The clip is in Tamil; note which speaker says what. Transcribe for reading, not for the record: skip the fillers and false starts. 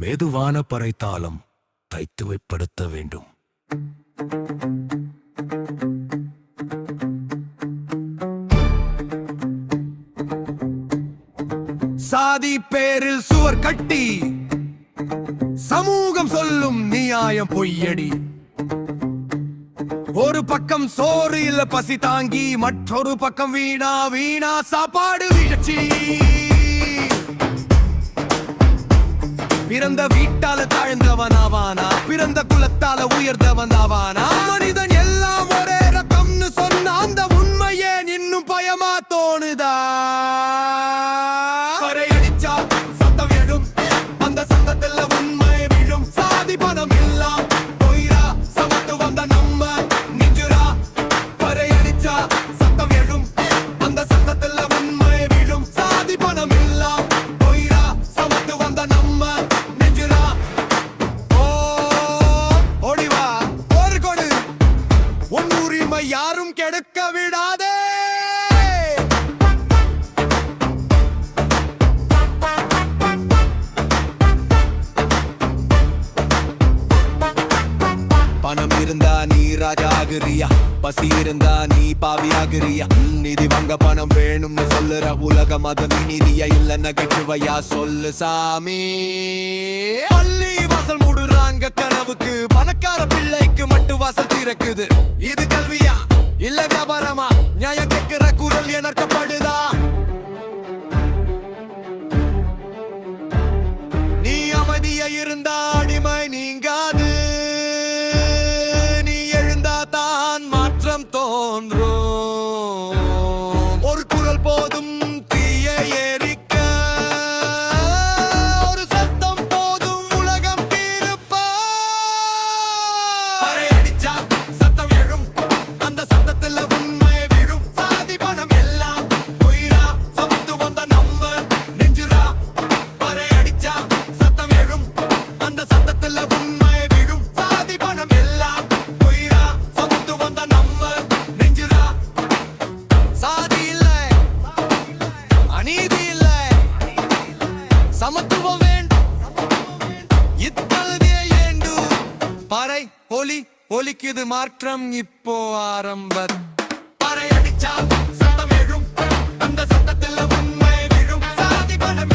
Speaker 1: மெதுவான பறைத்தாளம் தைத்து வைப்படுத்த வேண்டும். சாதி பேரில் சுவர் கட்டி சமூகம் சொல்லும் நியாயம் பொய்யடி. ஒரு பக்கம் சோறு இல்ல பசி தாங்கி, மற்றொரு பக்கம் வீணா வீணா சாப்பாடு வீழ்ச்சி. பிறந்த வீட்டால தாழ்ந்தவனாவானா, பிறந்த குலத்தால உயர்ந்தவனாவானா? மனிதன் எல்லாம் ஒரே ரகம்னு சொன்ன அந்த உண்மையே இன்னும் பயமா தோணுதா? பறையடிச்சா சத்தம் எழும், அந்த சத்தத்துல உண்மை விழும். சாதி பணம் எல்லாம் பொய்ரா, சமத்து வந்த நம்ம நெஞ்சுரா. பறையடிச்சா சத்தம் எழும், அந்த சத்தத்துல உண்மை விழும். சாதி பணம் எல்லாம் பொய்ரா, சமத்து வந்த நம்ம நெஞ்சுரா. ஓ ஓடிவா ஒரு கொடு, உன் உரிமை யாரும் கெடுக்க விடாதே. பணம் இருந்தா நீ ராஜா ஆகிறியா, பசி இருந்தா நீ பாவி ஆகிறியா? நிதி வாங்க பணம் வேணும்னு சொல்லுற உலகம் அது நீதியா இல்ல நகைச்சுவையா? சொல்லு சாமி. பள்ளி வாசல் மூடுறாங்க கனவுக்கு, பணக்கார பிள்ளைக்கு மட்டும் வாசல் திறக்குது. இது கல்வியா இல்ல வியாபாரமா? நியாயம் கேட்கிற குரல் எனக்கப்படுதா? நீ அமைதியா இருந்தா அடிமை நீங்காது, தோன்றும் ஒரு குரல் போதும் தீயை எரிக்க, ஒரு சத்தம் போதும் உலகம் தீர்ப்ப. பறையடிச்சா சத்தம் எழும், அந்த சத்தத்துல உண்மை விழும். சாதி பணம் எல்லாம் பொய்ரா, சமத்து வந்த நம்ம நெஞ்சுரா. பறையடிச்சா சத்தம் எழும், அந்த சத்தத்துல உண்மை விழும். சாதி பணம் எல்லாம் பொய்ரா, சமத்து வந்த நம்ம. சாதி இல்ல, அநீதி இல்ல, சமத்துவம் வேண்டும். இத்தல்வியை ஏண்டு பறை ஒலி ஒலிக்குது, மாற்றம் இப்போ ஆரம்ப. பறை அடிச்சா சத்தம் எழும், அந்த சத்தத்தில் உண்மை விழும். சாதி பணம்